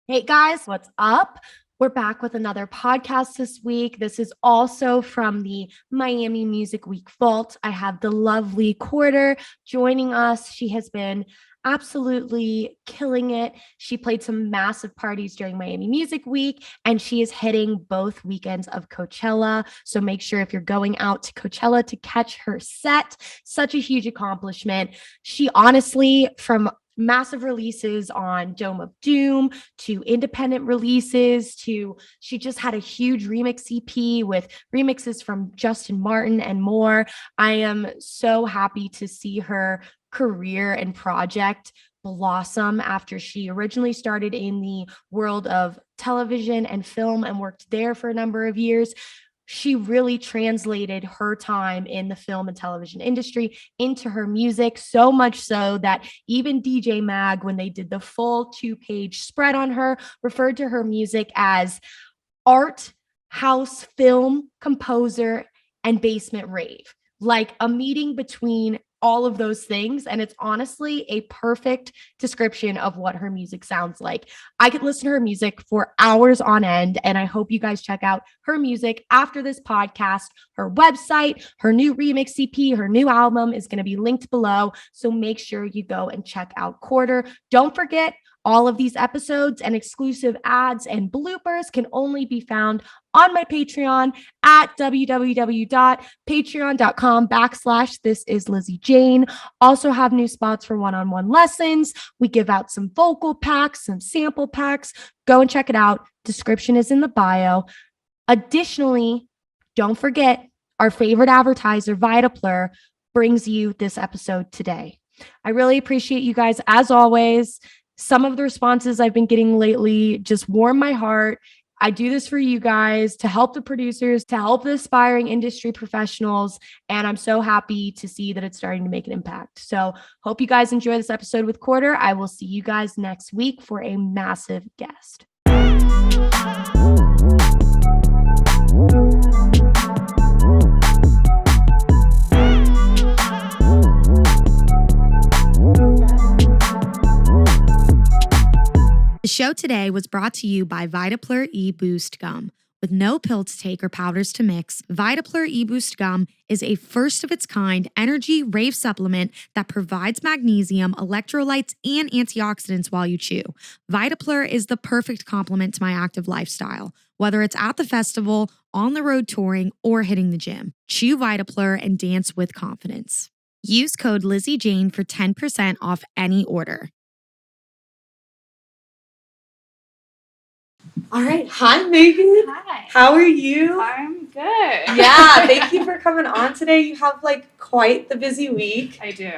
Hey guys, what's up? We're back with another podcast this week. This is also from the Miami Music Week Vault. I have the lovely Quarter joining us. She has been absolutely killing it. She played some massive parties during Miami Music Week, and she is hitting both weekends of Coachella. So make sure if you're going out to Coachella to catch her set. Such a huge accomplishment. She honestly, from massive releases on Dome of Doom to independent releases to she just had a huge remix EP with remixes from Justin Martin and more. I am so happy to see her career and project blossom after she originally started in the world of television and film and worked there for a number of years. She really translated her time in the film and television industry into her music, so much so that even DJ Mag, when they did the full 2-page spread on her, referred to her music as art, house, film, composer, and basement rave. Like a meeting between all of those things. And it's honestly a perfect description of what her music sounds like. I could listen to her music for hours on end. And I hope you guys check out her music after this podcast. Her website, her new remix EP, her new album is going to be linked below. So make sure you go and check out Quarter. Don't forget, all of these episodes and exclusive ads and bloopers can only be found on my Patreon at www.patreon.com/this is Lizzy Jane. Also have new spots for one-on-one lessons. We give out some vocal packs, some sample packs. Go and check it out. Description is in the bio. Additionally, don't forget our favorite advertiser, Vitaplur, brings you this episode today. I really appreciate you guys as always. Some of the responses I've been getting lately just warm my heart. I do this for you guys to help the producers, to help the aspiring industry professionals. And I'm so happy to see that it's starting to make an impact. So hope you guys enjoy this episode with Quarter. I will see you guys next week for a massive guest. The show today was brought to you by Vitaplur E-Boost Gum. With no pill to take or powders to mix, Vitaplur E-Boost Gum is a first-of-its-kind energy rave supplement that provides magnesium, electrolytes, and antioxidants while you chew. Vitaplur is the perfect complement to my active lifestyle, whether it's at the festival, on the road touring, or hitting the gym. Chew Vitaplur and dance with confidence. Use code LizzyJane for 10% off any order. All right. Hi, Megan. Hi. How are you? I'm good. Yeah, thank you for coming on today. You have quite the busy week. I do.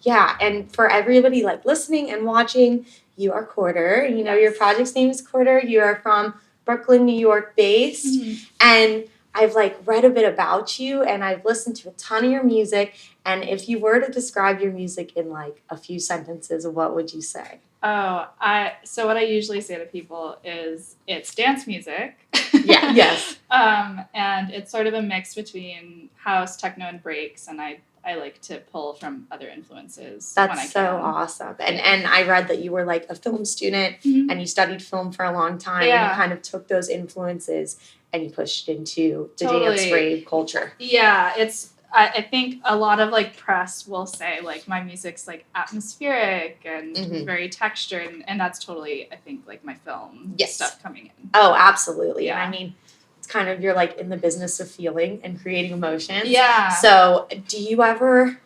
Yeah, and for everybody listening and watching, you are Quarter. You know, your project's name is Quarter. You are from Brooklyn, New York based. Mm-hmm. And I've read a bit about you and I've listened to a ton of your music. And if you were to describe your music in a few sentences, what would you say? So what I usually say to people is it's dance music. Yeah, yes. And it's sort of a mix between house, techno, and breaks, and I like to pull from other influences. That's so awesome. And I read that you were a film student, mm-hmm. and you studied film for a long time, and you kind of took those influences and you pushed into the dance rave culture. Yeah, I think a lot of press will say my music's atmospheric and mm-hmm. very textured, and that's totally I think my film stuff coming in. Oh, absolutely. Yeah. And I mean, it's kind of you're in the business of feeling and creating emotions. Yeah. So do you ever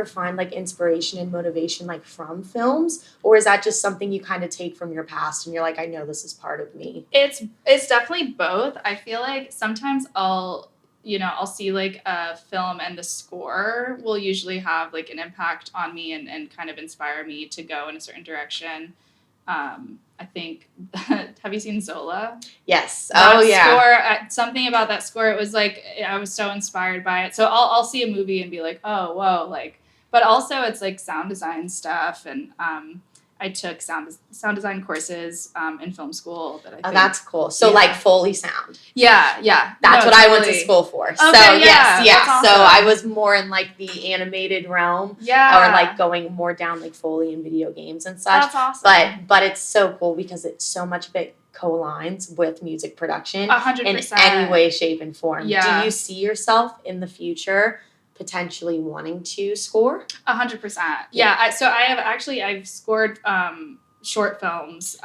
find inspiration and motivation from films, or is that just something you kind of take from your past and you're I know this is part of me? It's definitely both. I feel sometimes I'll see a film and the score will usually have an impact on me and kind of inspire me to go in a certain direction. I think, have you seen Zola? Yes. Score, something about that score, it was I was so inspired by it. So I'll see a movie and be oh, whoa, but also it's sound design stuff. And I took sound design courses in film school that I think. Oh, that's cool. So like Foley sound. Yeah. That's what I went to school for. Okay, so yeah, yes. that's So awesome. I was more in like the animated realm. Yeah. Or like going more down like Foley and video games and such. That's awesome. But it's so cool because it's so much of it co-lines with music production 100%. in any way, shape, and form. Yeah. Do you see yourself in the future potentially wanting to score? 100%. Yeah. I've scored short films.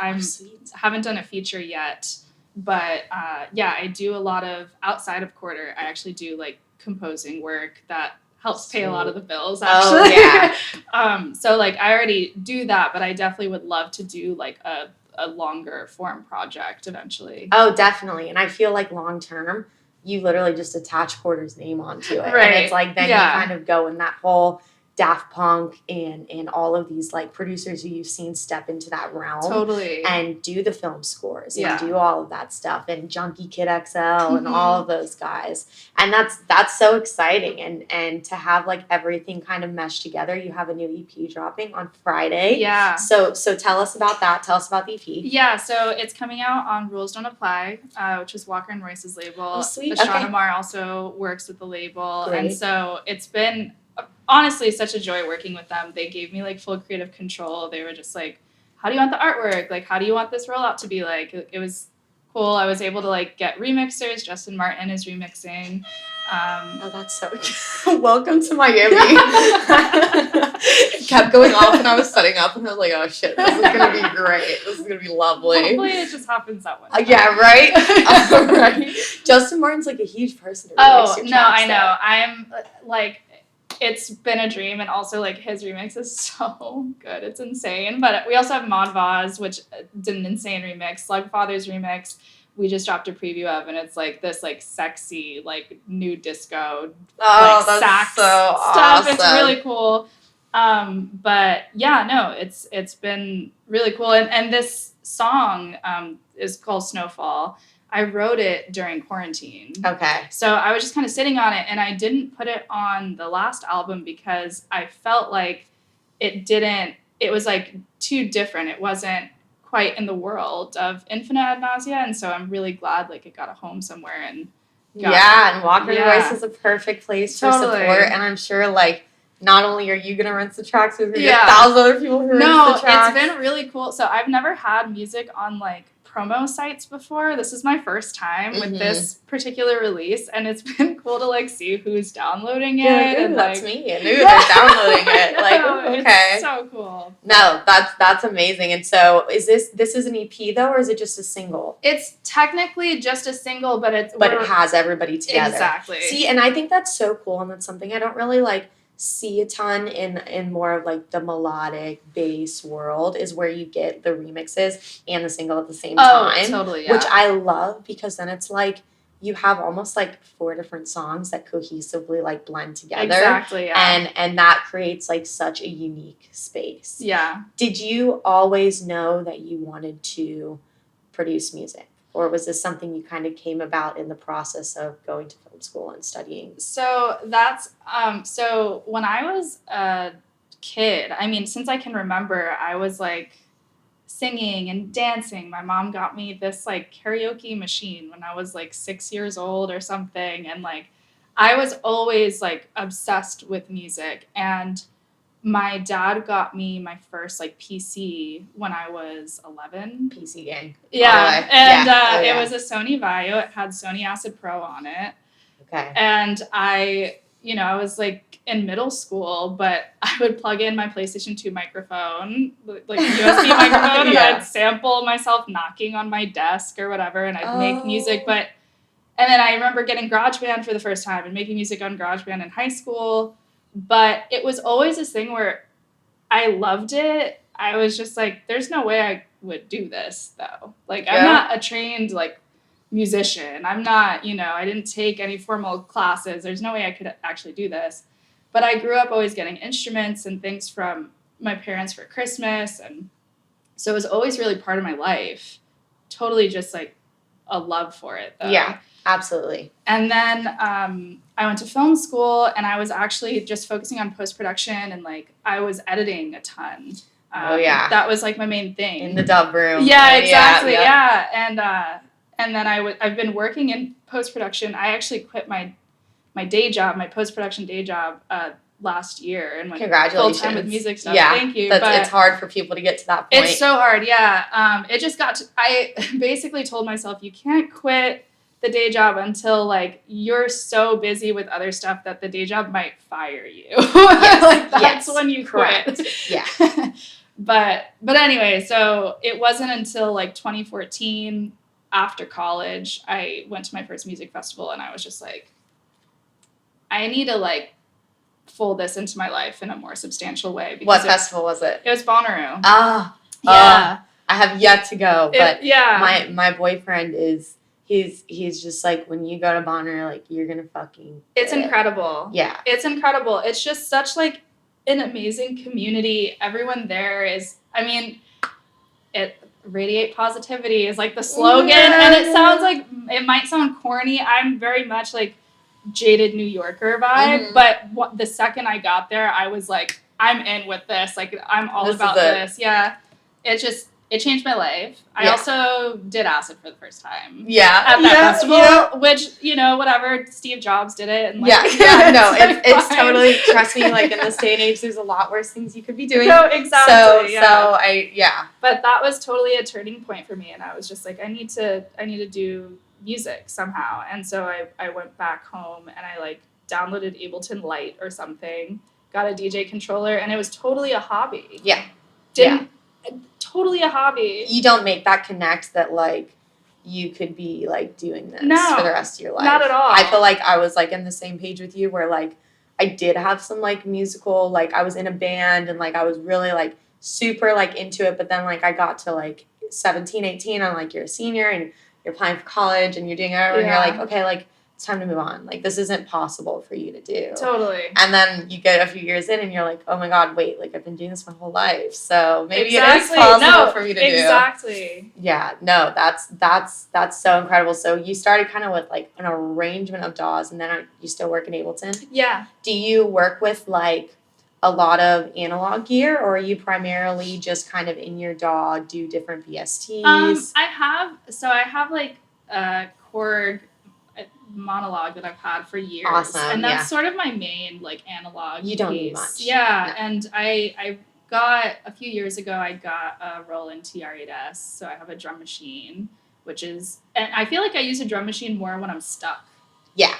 Haven't done a feature yet, but I do a lot of outside of quarter. I actually do like composing work that helps pay a lot of the bills, actually. Oh, yeah. So like I already do that, but I definitely would love to do like a longer form project eventually. Oh, definitely. And I feel like long term, you literally just attach Porter's name onto it. Right. And it's like then you kind of go in that whole Daft Punk and all of these like producers who you've seen step into that realm. Totally. And do the film scores and do all of that stuff and Junkie Kid XL and all of those guys. And that's so exciting. And to have like everything kind of meshed together. You have a new EP dropping on Friday. Yeah. So tell us about that. Tell us about the EP. Yeah, so it's coming out on Rules Don't Apply, which is Walker and Royce's label. Oh, sweet. Shawnamar also works with the label. Great. And so it's been honestly such a joy working with them. They gave me like full creative control. They were just like, how do you want the artwork? Like, how do you want this rollout to be like? It was cool. I was able to like get remixers. Justin Martin is remixing. Oh, that's so welcome to Miami. It kept going off and I was setting up and I was like, oh shit, this is going to be great. This is going to be lovely. Hopefully it just happens that way. Yeah, right? Right. Justin Martin's like a huge person. Oh, no, I know. I'm like, it's been a dream, and also like his remix is so good. It's insane. But we also have Mod Vaz, which did an insane remix. Slugfather's remix, we just dropped a preview of, and it's like this like sexy, like new disco, like that's sax so stuff. awesome. It's really cool. But yeah, no, it's been really cool. And this song is called Snowfall. I wrote it during quarantine. Okay. So I was just kind of sitting on it, and I didn't put it on the last album because I felt like it was like too different. It wasn't quite in the world of infina ad nausea, and so I'm really glad like it got a home somewhere. And and Walker Royce is a perfect place for Totally. support, and I'm sure like not only are you gonna rinse the tracks, there's gonna be 1,000 other people who rinse the tracks. It's been really cool. So I've never had music on like promo sites before. This is my first time with this particular release, and it's been cool to like see who's downloading it. And that's me, and they're downloading it. Like, okay, it's so cool. No, that's amazing. And so, this is an EP though, or is it just a single? It's technically just a single, but it has everybody together. Exactly. See, and I think that's so cool, and that's something I don't really like see a ton in more of like the melodic bass world is where you get the remixes and the single at the same time. Totally, yeah. Which I love because then it's like you have almost like 4 different songs that cohesively like blend together. Exactly, yeah. And that creates like such a unique space. Yeah. Did you always know that you wanted to produce music? Or was this something you kind of came about in the process of going to film school and studying? So that's, so when I was a kid, I mean, since I can remember, I was like singing and dancing. My mom got me this like karaoke machine when I was like 6 years old or something. And like, I was always like obsessed with music. And my dad got me my first like PC when I was 11. PC gang. Yeah. And it was a Sony Vaio. It had Sony Acid Pro on it. Okay. And I was like in middle school, but I would plug in my PlayStation 2 microphone, like a USB microphone, and I'd sample myself knocking on my desk or whatever, and I'd make music. And then I remember getting GarageBand for the first time and making music on GarageBand in high school. But it was always this thing where I loved it. I was just like, there's no way I would do this, though. Like, I'm not a trained, like, musician. I'm not, I didn't take any formal classes. There's no way I could actually do this. But I grew up always getting instruments and things from my parents for Christmas. And so it was always really part of my life. Totally just, like, a love for it, though. Yeah, absolutely. And then I went to film school, and I was actually just focusing on post-production, and like I was editing a ton. That was like my main thing. In the dub room. Yeah, exactly. Yeah. And then I've been working in post-production. I actually quit my day job, my post-production day job, last year, and went full-time with music stuff. Yeah, thank you. But it's hard for people to get to that point. It's so hard, yeah. It just I basically told myself, you can't quit the day job until, like, you're so busy with other stuff that the day job might fire you. Yes, like, that's when you quit. Yeah. But anyway, so it wasn't until, like, 2014, after college, I went to my first music festival, and I was just like, I need to, like, fold this into my life in a more substantial way. What festival was it? It was Bonnaroo. Yeah. I have yet to go, but my boyfriend he's just like, when you go to Bonnaroo, like, you're gonna fucking It's incredible. Yeah. It's incredible. It's just such, like, an amazing community. Everyone there is, I mean, radiate positivity is, like, the slogan, and it sounds like, it might sound corny. I'm very much, like, jaded New Yorker vibe, but the second I got there, I was like, I'm in with this. Like, I'm all about this. Yeah. It changed my life. I also did acid for the first time. Yeah. At that festival, which, whatever, Steve Jobs did it. And, like, it's totally, trust me, like, in this day and age, there's a lot worse things you could be doing. No, exactly. But that was totally a turning point for me, and I was just like, I need to do music somehow. And so I went back home, and I, like, downloaded Ableton Lite or something, got a DJ controller, and it was totally a hobby. Yeah. Totally a hobby. You don't make that connect that, like, you could be, like, doing this for the rest of your life. Not at all. I feel like I was, like, in the same page with you, where, like, I did have some, like, musical, like, I was in a band, and, like, I was really, like, super, like, into it, but then, like, I got to, like, 17, 18, and, like, you're a senior, and you're applying for college, and you're doing whatever, and you're like, okay, like, it's time to move on. Like, this isn't possible for you to do. Totally. And then you get a few years in, and you're like, oh my God, wait, like, I've been doing this my whole life. So maybe it is possible for me to do. Exactly. Yeah, no, that's so incredible. So you started kind of with, like, an arrangement of DAWs, and then you still work in Ableton? Yeah. Do you work with, like, a lot of analog gear, or are you primarily just kind of in your DAW do different VSTs? I have like a Korg monologue that I've had for years. Awesome. And that's sort of my main, like, analog You don't piece. need much. Yeah. No. And I got, a few years ago, I got a Roland TR-8S. So I have a drum machine, and I feel like I use a drum machine more when I'm stuck. Yeah.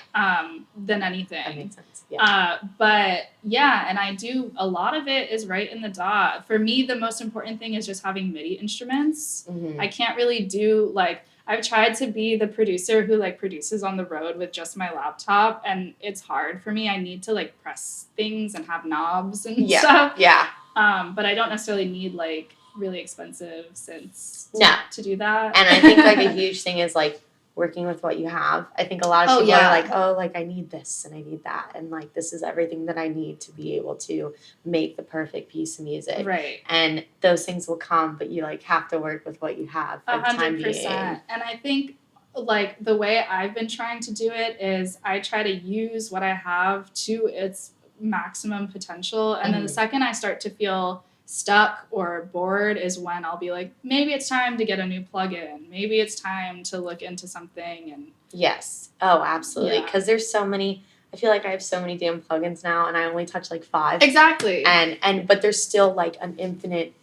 Than anything. That makes sense. Yeah. But yeah, and I do, a lot of it is right in the DAW. For me, the most important thing is just having MIDI instruments. Mm-hmm. I can't really do, like, I've tried to be the producer who, like, produces on the road with just my laptop, and it's hard for me. I need to, like, press things and have knobs and stuff. Yeah. But I don't necessarily need, like, really expensive synths to do that. And I think, like, a huge thing is, like, working with what you have. I think a lot of people are like, oh, like, I need this and I need that, and, like, this is everything that I need to be able to make the perfect piece of music. Right. And those things will come, but you, like, have to work with what you have for the time being. 100%. And I think, like, the way I've been trying to do it is I try to use what I have to its maximum potential, and then the second I start to feel stuck or bored is when I'll be like, maybe it's time to get a new plugin. Maybe it's time to look into something. And yes. Oh, absolutely. Because there's so many, I feel like I have so many damn plugins now, and I only touch, like, 5. Exactly. But there's still, like, an infinite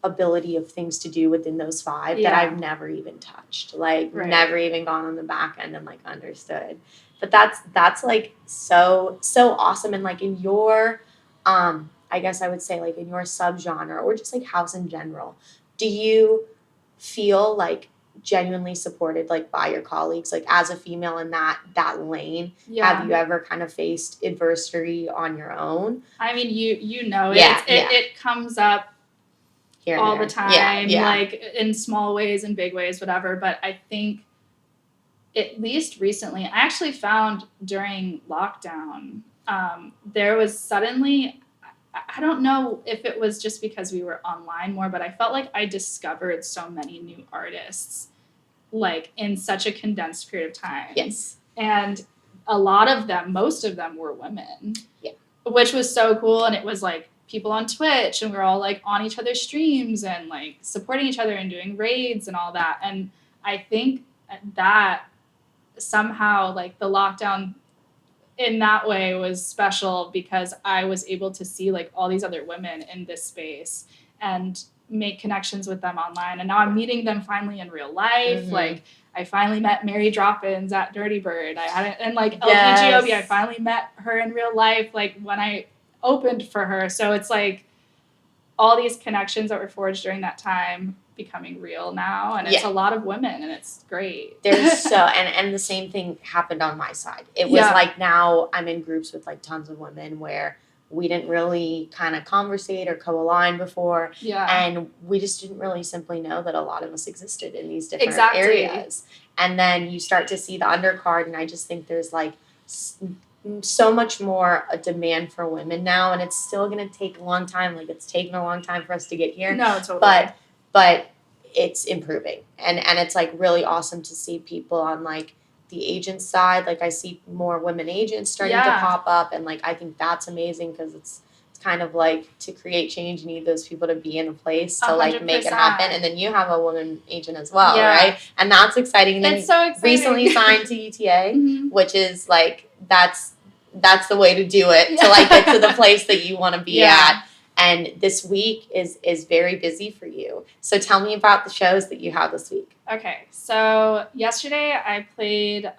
ability of things to do within those 5 that I've never even touched. Like, never even gone on the back end and, like, understood. But that's like so awesome. And, like, in your I guess I would say, like, in your subgenre, or just, like, house in general, do you feel, like, genuinely supported, like, by your colleagues, like, as a female in that lane? Yeah. Have you ever kind of faced adversity on your own? I mean, you know, it comes up here all the time, like, in small ways and big ways, whatever. But I think, at least recently, I actually found during lockdown, there was suddenly, I don't know if it was just because we were online more, but I felt like I discovered so many new artists, like, in such a condensed period of time. Yes. And a lot of them, most of them were women. Yeah. Which was so cool. And it was, like, people on Twitch, and we're all like on each other's streams and like supporting each other and doing raids and all that. And I think that somehow like the lockdown in that way was special because I was able to see like all these other women in this space and make connections with them online. And now I'm meeting them finally in real life. Mm-hmm. Like I finally met Mary Droppins at Dirty Bird. I hadn't, and like Yes. LPGOB, I finally met her in real life, like when I opened for her. So it's like all these connections that were forged during that time becoming real now, and it's a lot of women, and it's great. There's and the same thing happened on my side. It was like now I'm in groups with like tons of women where we didn't really kind of conversate or co-align before, and we just didn't really simply know that a lot of us existed in these different areas. And then you start to see the undercard, and I just think there's like so much more a demand for women now, and it's still going to take a long time. Like it's taken a long time for us to get here. No, totally. But it's improving, and it's like really awesome to see people on like the agent side. Like I see more women agents starting to pop up, and like I think that's amazing because it's kind of like to create change, you need those people to be in a place to like 100%. make it happen. And then you have a woman agent as well, right? And that's exciting. And then it's so exciting. Recently signed to UTA, which is like that's the way to do it to like get to the place that you want to be at. And this week is very busy for you. So tell me about the shows that you have this week. Okay, so yesterday I played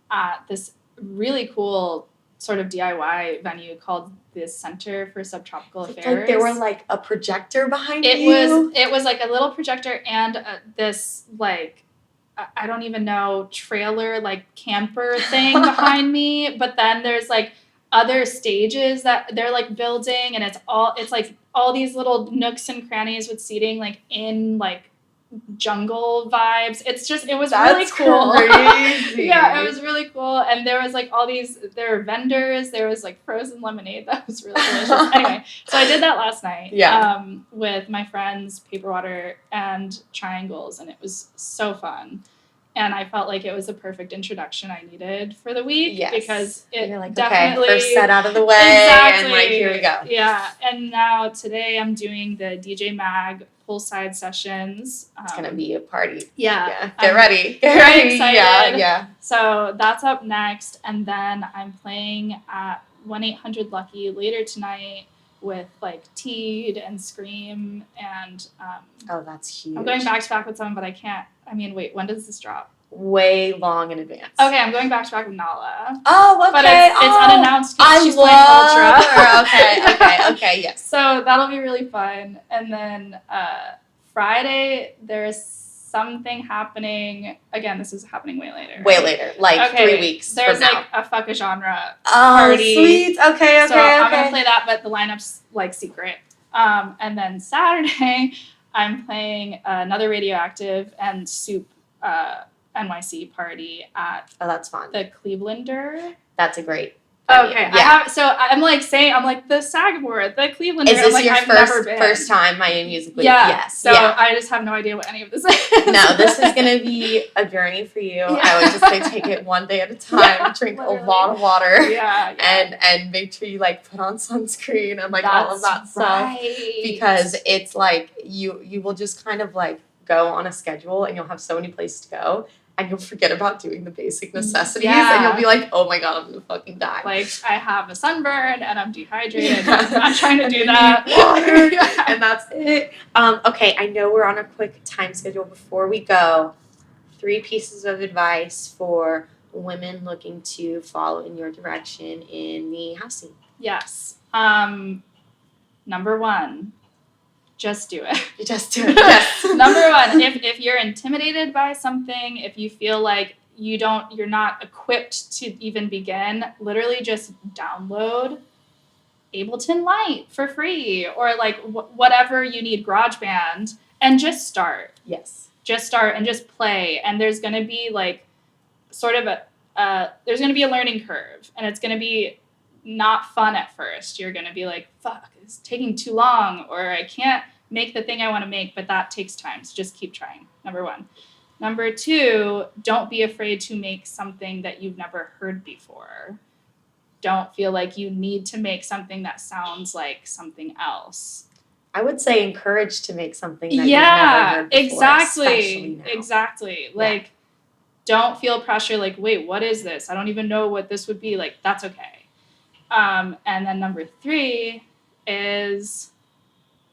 at this really cool sort of DIY venue called the Center for Subtropical Affairs. Like there were like a projector behind you. It was like a little projector and this like I don't even know trailer like camper thing behind me. But then there's like other stages that they're like building, and it's like all these little nooks and crannies with seating like in like jungle vibes. It was really cool. Crazy. Yeah, it was really cool. And there was like there were vendors, there was like frozen lemonade that was really delicious. Anyway, so I did that last night with my friends Paper Water and Triangles, and it was so fun. And I felt like it was the perfect introduction I needed for the week because it like, definitely first set out of the way, and like here we go. Yeah, and now today I'm doing the DJ Mag poolside sessions. It's gonna be a party. Yeah, get ready. Get ready. Excited. Yeah. So that's up next, and then I'm playing at 1-800-Lucky later tonight with like Teed and Scream and oh, that's huge. I'm going back to back with someone, but I can't. I mean, wait, when does this drop? Way long in advance. Okay, I'm going back to back with Nala. Oh, okay. But it's unannounced because she's playing Ultra. Her. Okay, yes. So that'll be really fun. And then Friday, there's something happening. Again, this is happening way later. Like 3 weeks There's from now. like a fuck a genre party. Sweet. Okay. So I'm going to play that, but the lineup's like secret. And then Saturday, I'm playing another Radioactive and Soup NYC party at that's fun. The Clevelander. That's a great Okay, yeah. I'm like the Sagamore, the Clevelander. Is this like, your I've first time Miami Music Week? Yeah. Yes. So I just have no idea what any of this is. No, this is gonna be a journey for you. Yeah. I would just say take it one day at a time. Drink literally. A lot of water. Yeah. And make sure you like put on sunscreen and like all of that stuff. Because it's like you will just kind of like go on a schedule and you'll have so many places to go. And you'll forget about doing the basic necessities, and you'll be like, "Oh my god, I'm gonna fucking die!" Like I have a sunburn and I'm dehydrated. I'm not trying to do that. Water, and that's it. Okay, I know we're on a quick time schedule. Before we go, 3 pieces of advice for women looking to follow in your direction in the house scene. Yes. Number 1. Just do it. You just do it. Yes. Number 1, if you're intimidated by something, if you feel like you're not equipped to even begin, literally just download Ableton Lite for free or like whatever you need, GarageBand, and just start. Yes. Just start and just play. And there's going to be like sort of there's going to be a learning curve, and it's going to be not fun at first. You're going to be like, fuck, it's taking too long, or I can't make the thing I want to make, but that takes time. So just keep trying. Number 1. Number 2, don't be afraid to make something that you've never heard before. don't feel like you need to make something that sounds like something else. I would say encouraged to make something that you've never heard before, especially now. Exactly. Like, don't feel pressure. Like, wait, what is this? I don't even know what this would be. Like, that's okay. And then number 3 is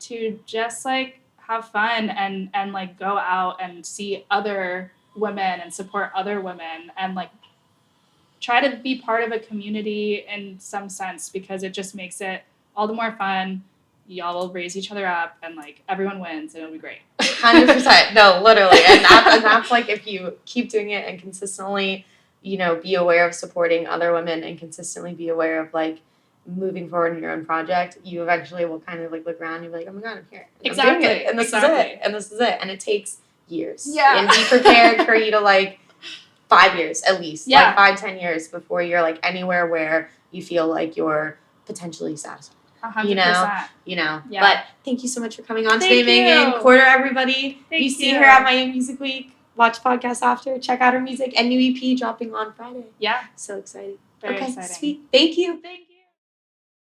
to just like have fun and like go out and see other women and support other women and like try to be part of a community in some sense, because it just makes it all the more fun. Y'all will raise each other up and like everyone wins and it'll be great. 100%. No, literally. And that's like, if you keep doing it and consistently, you know, be aware of supporting other women and consistently be aware of like moving forward in your own project, you eventually will kind of like look around and you'll be like, oh my God, I'm here. And exactly. I'm doing it. And this is it. And this is it. And it takes years. Yeah. And be prepared for you to like 5 years at least. Yeah. Like 5-10 years before you're like anywhere where you feel like you're potentially satisfied. 100%. You know. Yeah. But thank you so much for coming on Thank today, Megan. you. Quarter, everybody. Thank you see you. her at Miami Music Week. Watch podcast after. Check out her music and new EP dropping on Friday. Yeah. So excited. Very okay, exciting. sweet. Thank you. Thank